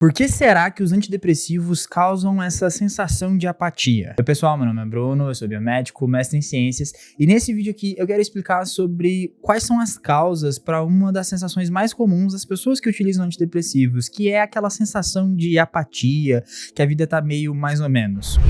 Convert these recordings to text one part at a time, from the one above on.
Por que será que os antidepressivos causam essa sensação de apatia? Oi pessoal, meu nome é Bruno, eu sou biomédico, mestre em ciências, e nesse vídeo aqui eu quero explicar sobre quais são as causas para uma das sensações mais comuns das pessoas que utilizam antidepressivos, que é aquela sensação de apatia, que a vida tá meio mais ou menos.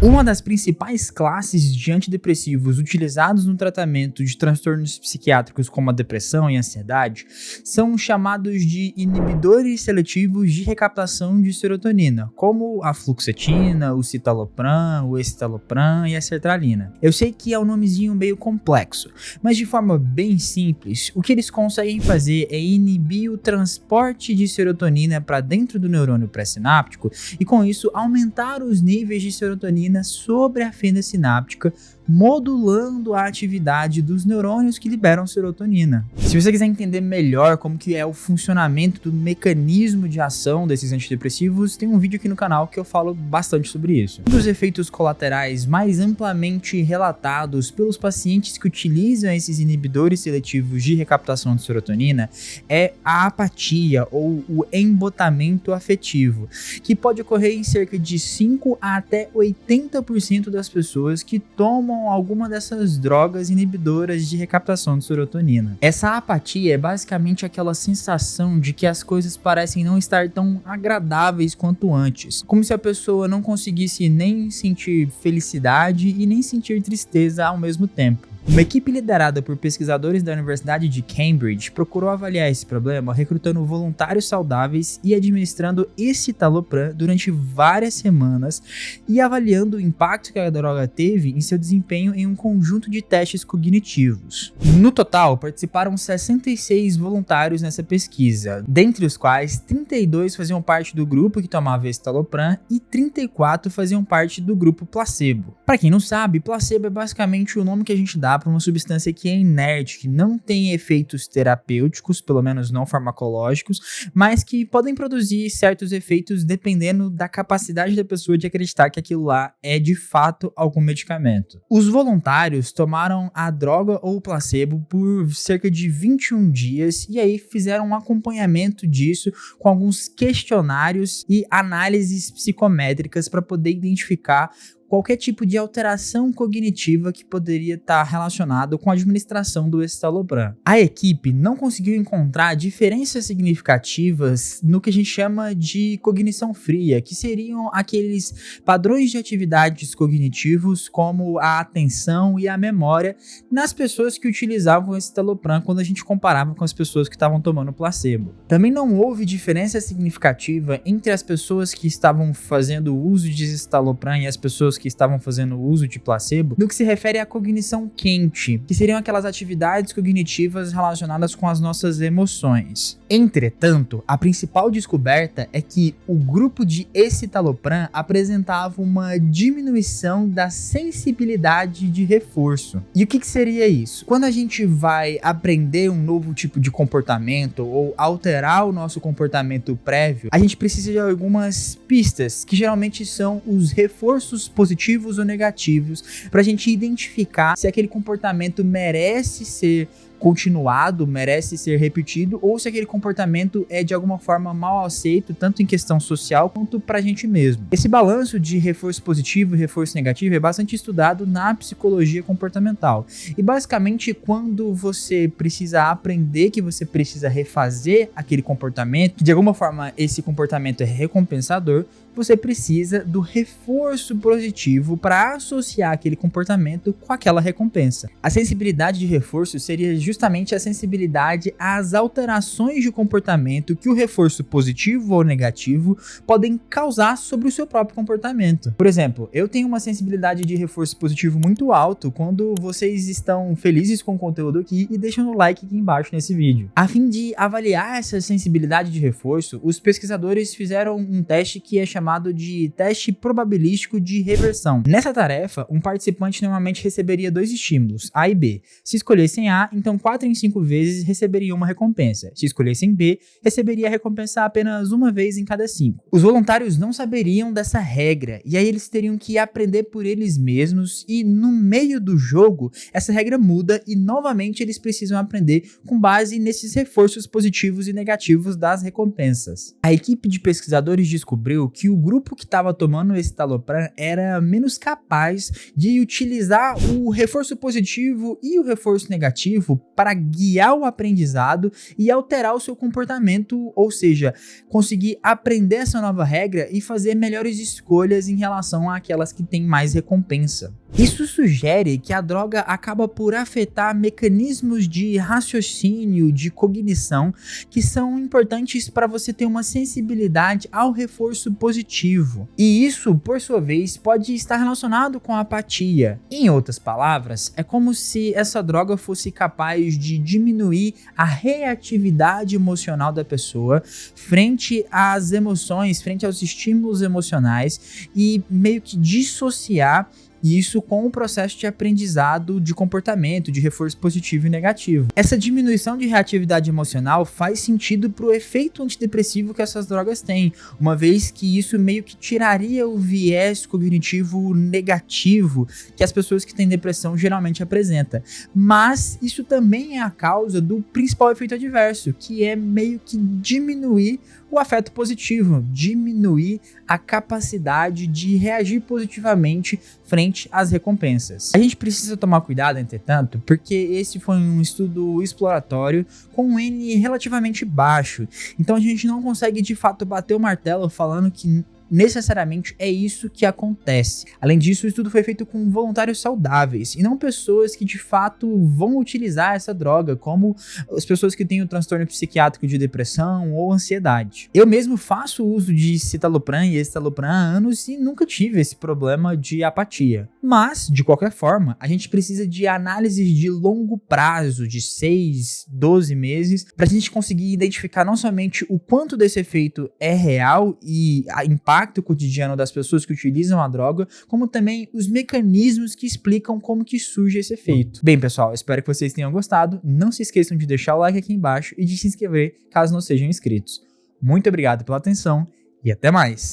Uma das principais classes de antidepressivos utilizados no tratamento de transtornos psiquiátricos como a depressão e a ansiedade são chamados de inibidores seletivos de recaptação de serotonina, como a fluoxetina, o citalopram, o escitalopram e a sertralina. Eu sei que é um nomezinho meio complexo, mas de forma bem simples, o que eles conseguem fazer é inibir o transporte de serotonina para dentro do neurônio pré-sináptico e com isso aumentar os níveis de serotonina sobre a fenda sináptica, modulando a atividade dos neurônios que liberam serotonina. Se você quiser entender melhor como que é o funcionamento do mecanismo de ação desses antidepressivos, tem um vídeo aqui no canal que eu falo bastante sobre isso. Um dos efeitos colaterais mais amplamente relatados pelos pacientes que utilizam esses inibidores seletivos de recaptação de serotonina é a apatia ou o embotamento afetivo, que pode ocorrer em cerca de 5 a até 80% das pessoas que tomam alguma dessas drogas inibidoras de recaptação de serotonina. Essa apatia é basicamente aquela sensação de que as coisas parecem não estar tão agradáveis quanto antes, como se a pessoa não conseguisse nem sentir felicidade e nem sentir tristeza ao mesmo tempo. Uma equipe liderada por pesquisadores da Universidade de Cambridge procurou avaliar esse problema recrutando voluntários saudáveis e administrando escitalopram durante várias semanas e avaliando o impacto que a droga teve em seu desempenho em um conjunto de testes cognitivos. No total, participaram 66 voluntários nessa pesquisa, dentre os quais 32 faziam parte do grupo que tomava escitalopram e 34 faziam parte do grupo placebo. Para quem não sabe, placebo é basicamente o nome que a gente dá para uma substância que é inerte, que não tem efeitos terapêuticos, pelo menos não farmacológicos, mas que podem produzir certos efeitos dependendo da capacidade da pessoa de acreditar que aquilo lá é de fato algum medicamento. Os voluntários tomaram a droga ou o placebo por cerca de 21 dias e aí fizeram um acompanhamento disso com alguns questionários e análises psicométricas para poder identificar qualquer tipo de alteração cognitiva que poderia estar relacionado com a administração do escitalopram. A equipe não conseguiu encontrar diferenças significativas no que a gente chama de cognição fria, que seriam aqueles padrões de atividades cognitivos como a atenção e a memória nas pessoas que utilizavam o escitalopram quando a gente comparava com as pessoas que estavam tomando placebo. Também não houve diferença significativa entre as pessoas que estavam fazendo uso de escitalopram e as pessoas que estavam fazendo uso de placebo no que se refere à cognição quente, que seriam aquelas atividades cognitivas relacionadas com as nossas emoções. Entretanto, a principal descoberta é que o grupo de escitalopram apresentava uma diminuição da sensibilidade de reforço. E o que seria isso? Quando a gente vai aprender um novo tipo de comportamento ou alterar o nosso comportamento prévio, a gente precisa de algumas pistas, que geralmente são os reforços positivos ou negativos, para a gente identificar se aquele comportamento merece ser continuado, merece ser repetido, ou se aquele comportamento é de alguma forma mal aceito, tanto em questão social quanto pra gente mesmo. Esse balanço de reforço positivo e reforço negativo é bastante estudado na psicologia comportamental. E basicamente, quando você precisa aprender que você precisa refazer aquele comportamento, que de alguma forma esse comportamento é recompensador, você precisa do reforço positivo para associar aquele comportamento com aquela recompensa. A sensibilidade de reforço seria justamente a sensibilidade às alterações de comportamento que o reforço positivo ou negativo podem causar sobre o seu próprio comportamento. Por exemplo, eu tenho uma sensibilidade de reforço positivo muito alto quando vocês estão felizes com o conteúdo aqui e deixam o like aqui embaixo nesse vídeo. A fim de avaliar essa sensibilidade de reforço, os pesquisadores fizeram um teste que é chamado de teste probabilístico de reversão. Nessa tarefa, um participante normalmente receberia dois estímulos, A e B. Se escolhessem A, então 4 em 5 vezes, receberiam uma recompensa. Se escolhessem B, receberia a recompensa apenas uma vez em cada 5. Os voluntários não saberiam dessa regra, e aí eles teriam que aprender por eles mesmos, e no meio do jogo, essa regra muda e novamente eles precisam aprender com base nesses reforços positivos e negativos das recompensas. A equipe de pesquisadores descobriu que o grupo que estava tomando esse Citalopram era menos capaz de utilizar o reforço positivo e o reforço negativo para guiar o aprendizado e alterar o seu comportamento, ou seja, conseguir aprender essa nova regra e fazer melhores escolhas em relação àquelas que têm mais recompensa. Isso sugere que a droga acaba por afetar mecanismos de raciocínio, de cognição, que são importantes para você ter uma sensibilidade ao reforço positivo. E isso, por sua vez, pode estar relacionado com a apatia. Em outras palavras, é como se essa droga fosse capaz de diminuir a reatividade emocional da pessoa frente às emoções, frente aos estímulos emocionais e meio que dissociar isso com o processo de aprendizado de comportamento, de reforço positivo e negativo. Essa diminuição de reatividade emocional faz sentido para o efeito antidepressivo que essas drogas têm, uma vez que isso meio que tiraria o viés cognitivo negativo que as pessoas que têm depressão geralmente apresentam. Mas isso também é a causa do principal efeito adverso, que é meio que diminuir o afeto positivo, diminuir a capacidade de reagir positivamente frente às recompensas. A gente precisa tomar cuidado, entretanto, porque esse foi um estudo exploratório com um N relativamente baixo, então a gente não consegue de fato bater o martelo falando que necessariamente é isso que acontece. Além disso, o estudo foi feito com voluntários saudáveis e não pessoas que de fato vão utilizar essa droga, como as pessoas que têm o transtorno psiquiátrico de depressão ou ansiedade. Eu mesmo faço uso de citalopram e escitalopram há anos e nunca tive esse problema de apatia. Mas, de qualquer forma, a gente precisa de análises de longo prazo, de 6, 12 meses, para a gente conseguir identificar não somente o quanto desse efeito é real e impacto cotidiano das pessoas que utilizam a droga, como também os mecanismos que explicam como que surge esse efeito. Bem, pessoal, espero que vocês tenham gostado. Não se esqueçam de deixar o like aqui embaixo e de se inscrever caso não sejam inscritos. Muito obrigado pela atenção e até mais!